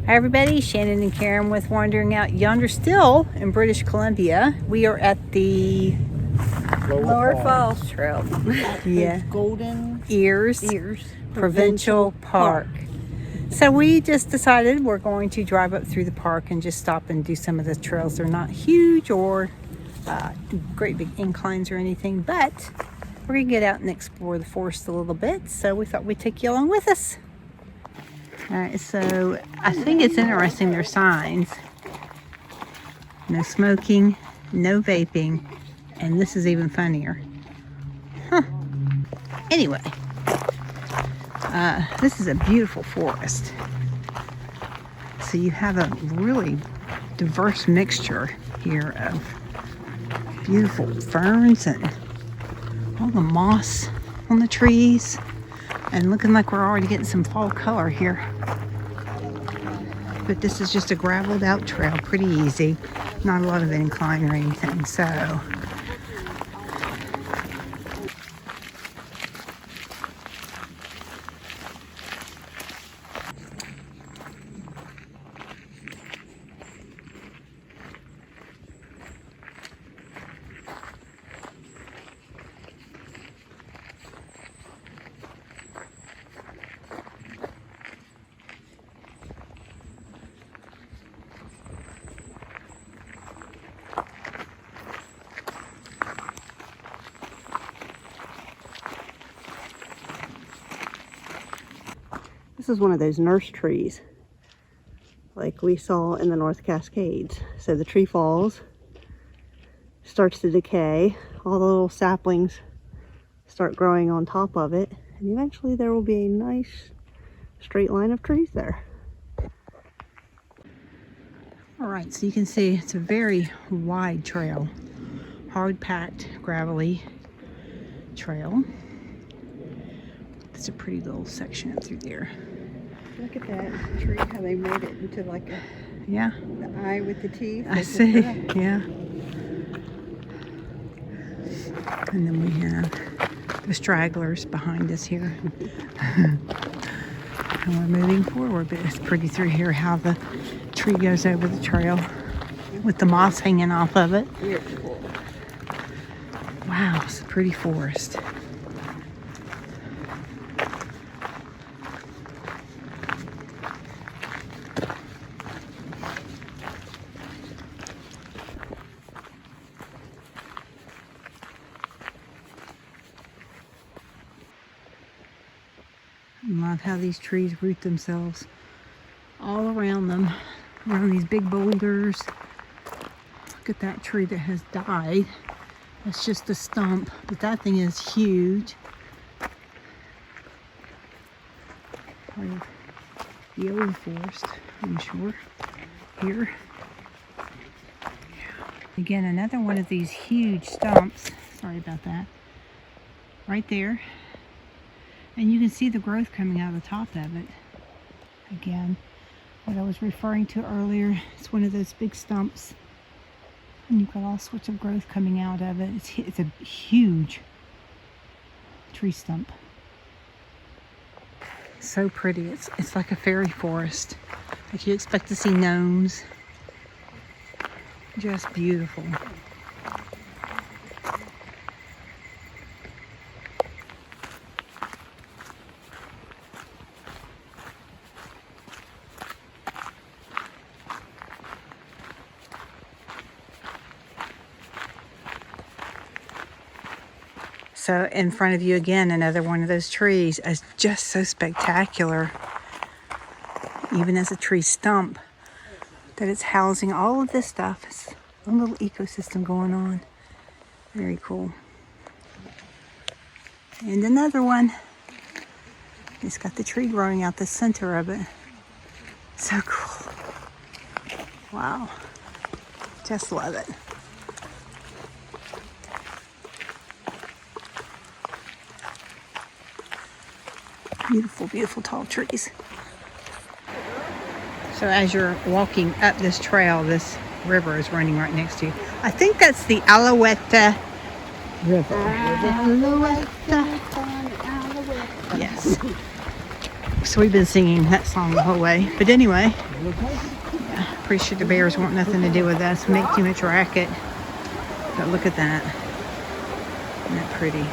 Hi everybody, Shannon and Karen with Wandering Out Yonder, still in British Columbia. We are at the Lower Falls Trail. Yeah. Golden Ears Provincial Park. So we just decided we're going to drive up through the park and just stop and do some of the trails. They're not huge or great big inclines or anything, but we're going to get out and explore the forest a little bit. So we thought we'd take you along with us. Alright, so I think it's interesting, their signs. No smoking, no vaping, and this is even funnier. Huh. Anyway, this is a beautiful forest. So you have a really diverse mixture here of beautiful ferns and all the moss on the trees. And looking like we're already getting some fall color here. But this is just a graveled out trail, pretty easy. Not a lot of incline or anything, so. This is one of those nurse trees like we saw in the North Cascades. So the tree falls, starts to decay, all the little saplings start growing on top of it, and eventually there will be a nice straight line of trees there. Alright, so you can see it's a very wide trail. Hard packed, gravelly trail. It's a pretty little section up through there. Look at that tree, how they made it into like a the eye with the teeth. I see, yeah. And then we have the stragglers behind us here. And we're moving forward, but it's pretty through here how the tree goes over the trail with the moss hanging off of it. Beautiful. Wow, it's a pretty forest. I love how these trees root themselves all around them, around these big boulders. Look at that tree that has died. That's just a stump, but that thing is huge. Part of the old forest, I'm sure, here. Again, another one of these huge stumps. Sorry about that. Right there. And you can see the growth coming out of the top of it. Again, what I was referring to earlier, it's one of those big stumps. And you've got all sorts of growth coming out of it. It's a huge tree stump. So pretty. It's like a fairy forest. Like you expect to see gnomes. Just beautiful. So in front of you again, another one of those trees is just so spectacular, even as a tree stump, that it's housing all of this stuff. It's a little ecosystem going on. Very cool. And another one. It's got the tree growing out the center of it. So cool. Wow. Just love it. Beautiful, beautiful tall trees. So as you're walking up this trail, this river is running right next to you. I think that's the Alouette River. Alouette. Yes. So we've been singing that song the whole way. But anyway, Yeah, pretty sure the bears want nothing to do with us. Make too much racket. But look at that. Isn't that pretty?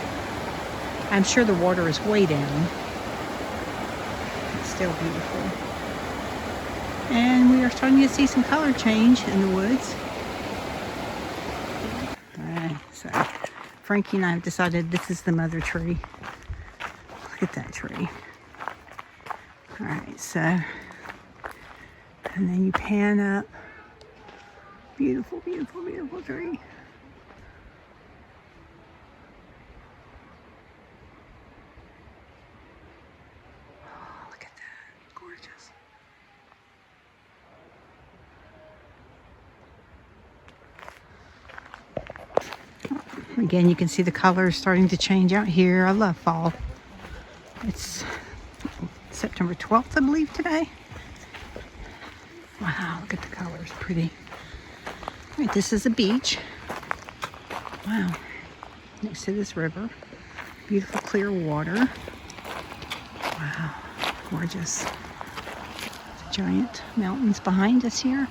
I'm sure the water is way down. It's still beautiful. And we are starting to see some color change in the woods. Alright, so Frankie and I have decided this is the mother tree. Look at that tree. Alright, so, and then you pan up. Beautiful, beautiful, beautiful tree. Oh, look at that. Gorgeous. Again, you can see the colors starting to change out here. I love fall. It's September 12th, I believe, today. Wow, look at the colors. Pretty. All right, this is a beach. Wow. Next to this river. Beautiful clear water. Wow. Gorgeous. Giant mountains behind us here.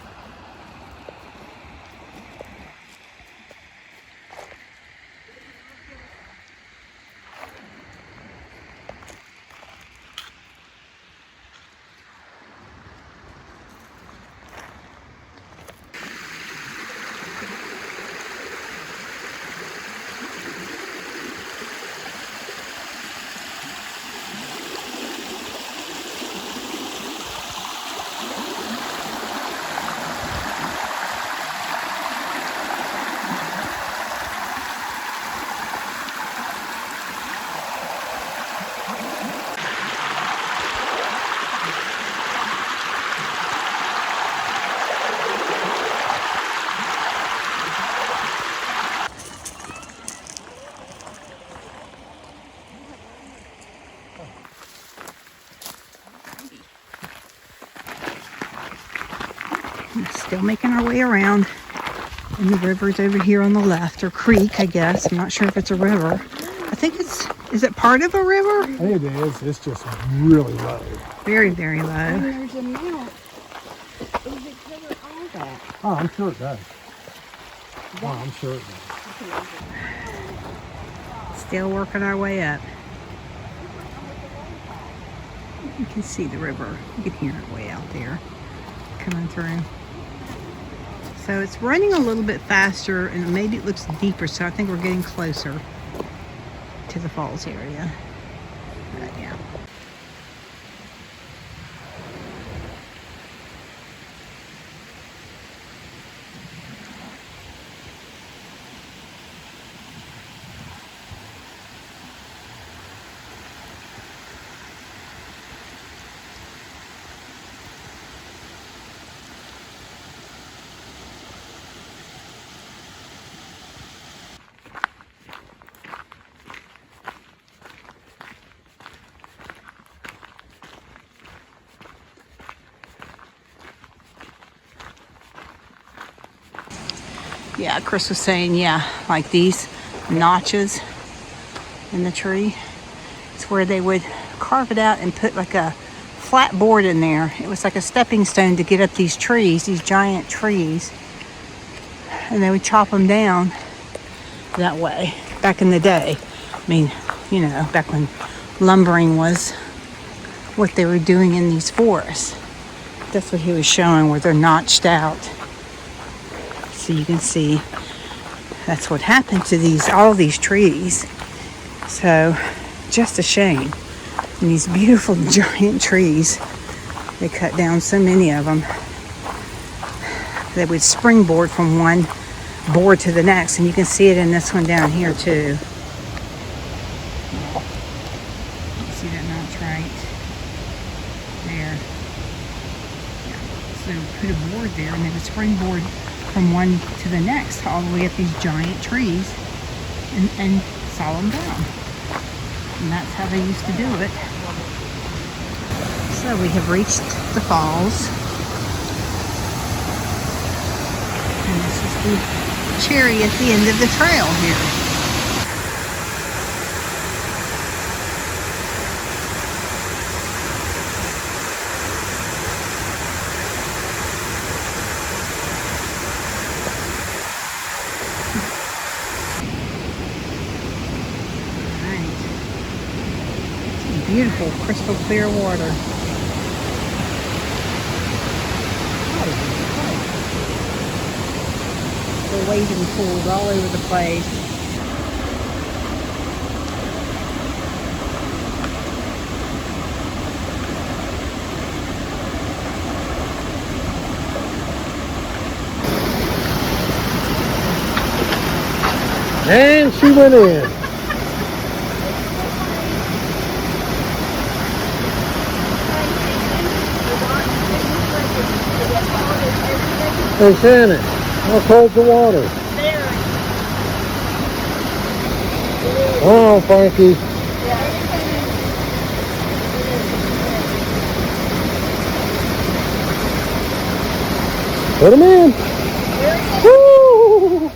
Still making our way around. And the river's over here on the left, or creek, I guess. I'm not sure if it's a river. I think is it part of a river? I think it is. It's just really low. Very, very low. And there's a mount. Does it cover all that? Oh, I'm sure it does. Oh, I'm sure it does. Still working our way up. You can see the river. You can hear it way out there coming through. So it's running a little bit faster and maybe it looks deeper, so I think we're getting closer to the falls area. But yeah. Yeah, Chris was saying, yeah, like these notches in the tree. It's where they would carve it out and put like a flat board in there. It was like a stepping stone to get up these trees, these giant trees. And they would chop them down that way back in the day. I mean, you know, back when lumbering was what they were doing in these forests. That's what he was showing, where they're notched out. So you can see that's what happened to all these trees. So just a shame. And these beautiful giant trees, they cut down so many of them. They would springboard from one board to the next, and you can see it in this one down here too. You see that notch right there. Yeah. So put a board there, and they would springboard from one to the next, all the way up these giant trees, and saw them down. And that's how they used to do it. So we have reached the falls. And this is the cherry at the end of the trail here. beautiful crystal clear water. The wading pools all over the place. And she went in. Hey Shannon, how cold's the water? Oh, Frankie. Put him in. Woo!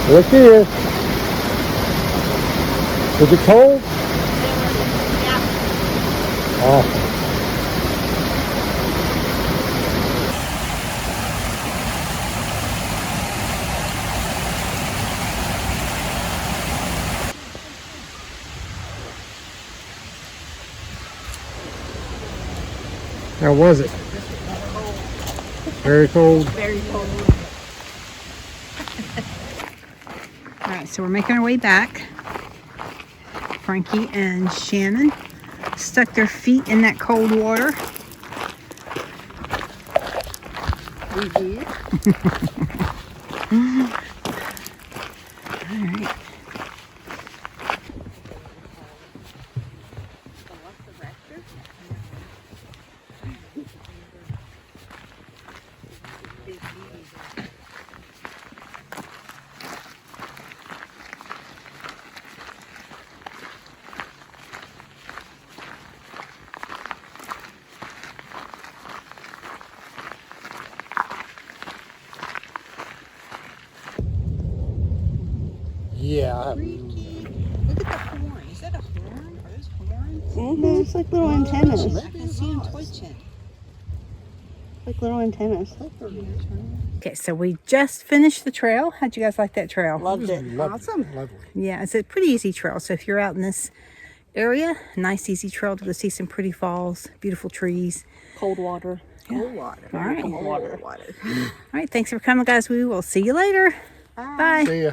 There she is. Is it cold? Awesome. How was it? Very cold. Very cold. All right, so we're making our way back. Frankie and Shannon stuck their feet in that cold water. We did. All right. Yeah. Look at the horn. Is that a horn? Are those horns? Mm-hmm. It's like little antennas. I can see them twitching. Like little antennas. Okay, so we just finished the trail. How'd you guys like that trail? Loved it. Awesome. Lovely. Yeah, it's a pretty easy trail. So if you're out in this area, nice easy trail to go see some pretty falls, beautiful trees. Cold water. Yeah. Cold water. All right. Cold water. All right, thanks for coming, guys. We will see you later. Bye. See ya.